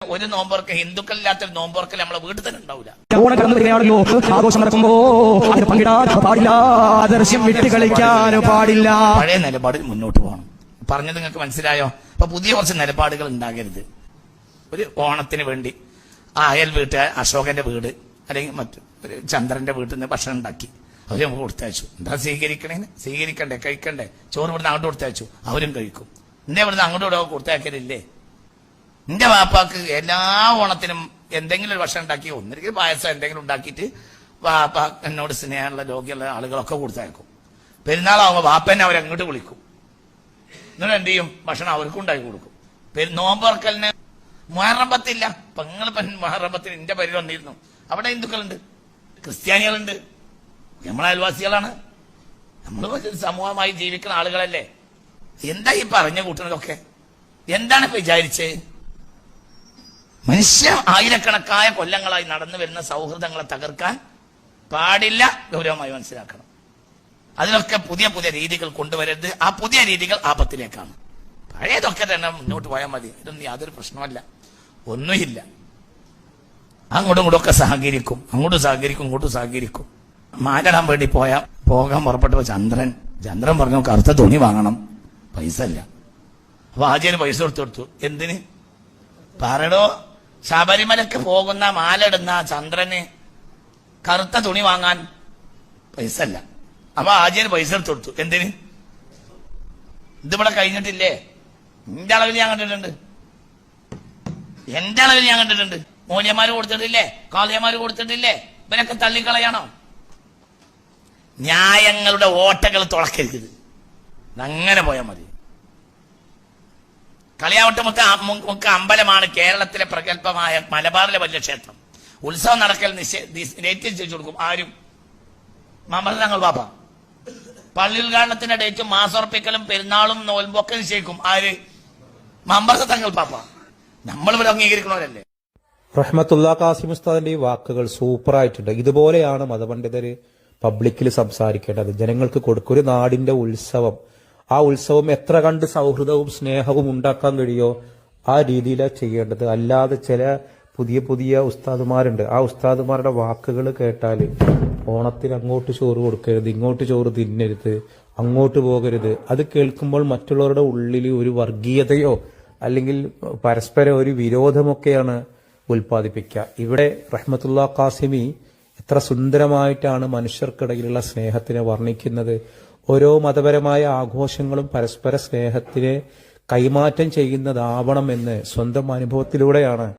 ഒരു നോമ്പുറക്ക് ഹിന്ദുക്കളില്ലാത്തൊരു നോമ്പുറക്കൽ നമ്മളെ വീട്ടിൽ തന്നെ ഉണ്ടാവില്ല. ആഘോഷം നടക്കുമ്പോ അത് പങ്കിടാൻ പാടില്ല, ആദർശം വിട്ട് കളിക്കാൻ പാടില്ല. പഴയ നിലപാടിൽ മുന്നോട്ട് പോകണം. പറഞ്ഞത് നിങ്ങൾക്ക് മനസ്സിലായോ? അപ്പൊ പുതിയ കുറച്ച് നിലപാടുകൾ ഉണ്ടാകരുത്. ഒരു ഓണത്തിന് വേണ്ടി അയൽ വീട്ട് അശോകന്റെ വീട് അല്ലെങ്കിൽ മറ്റു ഒരു ചന്ദ്രന്റെ വീട്ടിൽ നിന്ന് ഭക്ഷണം ഉണ്ടാക്കി അവര് നമുക്ക് കൊടുത്തയച്ചു. എന്താ സ്വീകരിക്കണ്ടേ കഴിക്കണ്ടേ? ചോറ് ഇവിടുന്ന് അങ്ങോട്ട് കൊടുത്തയച്ചു, അവരും കഴിക്കും. എന്നെ ഇവിടുന്ന് അങ്ങോട്ട് കൊടുത്തയക്കലില്ലേ? എന്റെ വാപ്പാക്ക് എല്ലാ ഓണത്തിനും എന്തെങ്കിലും ഒരു ഭക്ഷണം ഉണ്ടാക്കി, ഒന്നിരിക്കും പായസം എന്തെങ്കിലും ഉണ്ടാക്കിയിട്ട് വാപ്പ എന്നോട് സ്നേഹമുള്ള രോഗിയുള്ള ആളുകളൊക്കെ കൊടുത്തയക്കും. പെരുന്നാളാവുമ്പോൾ വാപ്പന്നെ അവരങ്ങോട്ട് വിളിക്കും. എന്നിട്ട് എന്ത് ചെയ്യും? ഭക്ഷണം അവർക്കും ഉണ്ടാക്കി കൊടുക്കും. നോമ്പറക്കലിന് മുഹറമ്പത്തില്ല. ഇപ്പൊ നിങ്ങൾ മുഹറമ്പത്തിന് എന്റെ പേരിൽ വന്നിരുന്നു. അവിടെ ഹിന്ദുക്കളുണ്ട്, ക്രിസ്ത്യാനികളുണ്ട്, നമ്മളെ അയൽവാസികളാണ്. നമ്മൾ സമൂഹമായി ജീവിക്കുന്ന ആളുകളല്ലേ. എന്താ ഈ പറഞ്ഞു കൂട്ടുന്നതൊക്കെ? എന്താണ് ഇപ്പൊ വിചാരിച്ചേ? മനുഷ്യ ആയിരക്കണക്കായ കൊല്ലങ്ങളായി നടന്നു വരുന്ന സൗഹൃദങ്ങളെ തകർക്കാൻ പാടില്ല. ഗൗരവമായി മനസ്സിലാക്കണം. അതിലൊക്കെ പുതിയ പുതിയ രീതികൾ കൊണ്ടുവരരുത്. ആ പുതിയ രീതികൾ ആപത്തിലേക്കാണ്. പഴയതൊക്കെ തന്നെ മുന്നോട്ട് പോയാൽ മതി. ഇതൊന്നും യാതൊരു പ്രശ്നമല്ല, ഒന്നുമില്ല. അങ്ങോട്ടും ഇങ്ങോട്ടും ഒക്കെ സഹകരിക്കും, അങ്ങോട്ടും സഹകരിക്കും, ഇങ്ങോട്ടും സഹകരിക്കും. മാലിടാൻ വേണ്ടി പോകാൻ പുറപ്പെട്ടപ്പോ ചന്ദ്രൻ പറഞ്ഞു കറുത്ത തുണി വാങ്ങണം, പൈസ ഇല്ല. അപ്പൊ ആചാര്യ പൈസ കൊടുത്തു. എന്തിന് പറയടോ? ശബരിമലക്ക് പോകുന്ന മാലിടുന്ന ചന്ദ്രന് കറുത്ത തുണി വാങ്ങാൻ പൈസ ഇല്ല. അപ്പൊ ആചാര്യ പൈസ കൊടുത്തു. എന്തിന്? ഇതിവിടെ കഴിഞ്ഞിട്ടില്ലേ? എന്റെ അളവിൽ ഞാൻ കണ്ടിട്ടുണ്ട്, എന്റെ അളവിൽ ഞാൻ കണ്ടിട്ടുണ്ട്. മൂല്യന്മാര് കൊടുത്തിട്ടില്ലേ? കാളിയന്മാര് കൊടുത്തിട്ടില്ലേ? ഇവരൊക്കെ തള്ളിക്കളയണോ? ന്യായങ്ങളുടെ ഓട്ടകൾ തുളക്കരുത്. അങ്ങനെ പോയാൽ മതി. കളിയാവട്ടമുക്ക് അമ്പലമാണ് കേരളത്തിലെ പ്രഗത്ഭമായ മലബാറിലെ വലിയ ക്ഷേത്രം. ഉത്സവം നടക്കൽ ഡേറ്റ് നിശ്ചയിച്ചു കൊടുക്കും ആരും? മമൃതങ്ങൾ പാപ്പ. പള്ളി ഉദ്ഘാടനത്തിന്റെ ഡേറ്റും മാസോറപ്പിക്കലും പെരുന്നാളും നോൽമ്പൊക്കെ നിശ്ചയിക്കും ആര്? മമ്പറ തങ്ങൾ പാപ്പ. നമ്മളിവിടെ അംഗീകരിക്കണവരല്ലേ? റഹ്മത്തുള്ള ഖാസിം ഉസ്താദിന്റെ ഈ വാക്കുകൾ സൂപ്പറായിട്ടുണ്ട്. ഇതുപോലെയാണ് മതപണ്ഡിതര് പബ്ലിക്കിൽ സംസാരിക്കേണ്ടത്. ജനങ്ങൾക്ക് കൊടുക്കും. ഒരു നാടിന്റെ ഉത്സവം, ആ ഉത്സവം എത്ര കണ്ട് സൗഹൃദവും സ്നേഹവും ഉണ്ടാക്കാൻ കഴിയോ ആ രീതിയിലാണ് ചെയ്യേണ്ടത്. അല്ലാതെ ചില പുതിയ ഉസ്താദുമാരുണ്ട്, ആ ഉസ്താദുമാരുടെ വാക്കുകൾ കേട്ടാൽ ഓണത്തിന് അങ്ങോട്ട് ചോറ് കൊടുക്കരുത്, ഇങ്ങോട്ട് ചോറ് തിന്നരുത്, അങ്ങോട്ട് പോകരുത്. അത് കേൾക്കുമ്പോൾ മറ്റുള്ളവരുടെ ഉള്ളിൽ ഒരു വർഗീയതയോ അല്ലെങ്കിൽ പരസ്പരം ഒരു വിരോധമൊക്കെയാണ് ഉൽപ്പാദിപ്പിക്കുക. ഇവിടെ റഹ്മത്തുള്ള ഖാസിമി എത്ര സുന്ദരമായിട്ടാണ് മനുഷ്യർക്കിടയിലുള്ള സ്നേഹത്തിനെ വർണ്ണിക്കുന്നത്. ഓരോ മതപരമായ ആഘോഷങ്ങളും പരസ്പര സ്നേഹത്തിനെ കൈമാറ്റം ചെയ്യുന്നതാവണമെന്ന് സ്വന്തം അനുഭവത്തിലൂടെയാണ്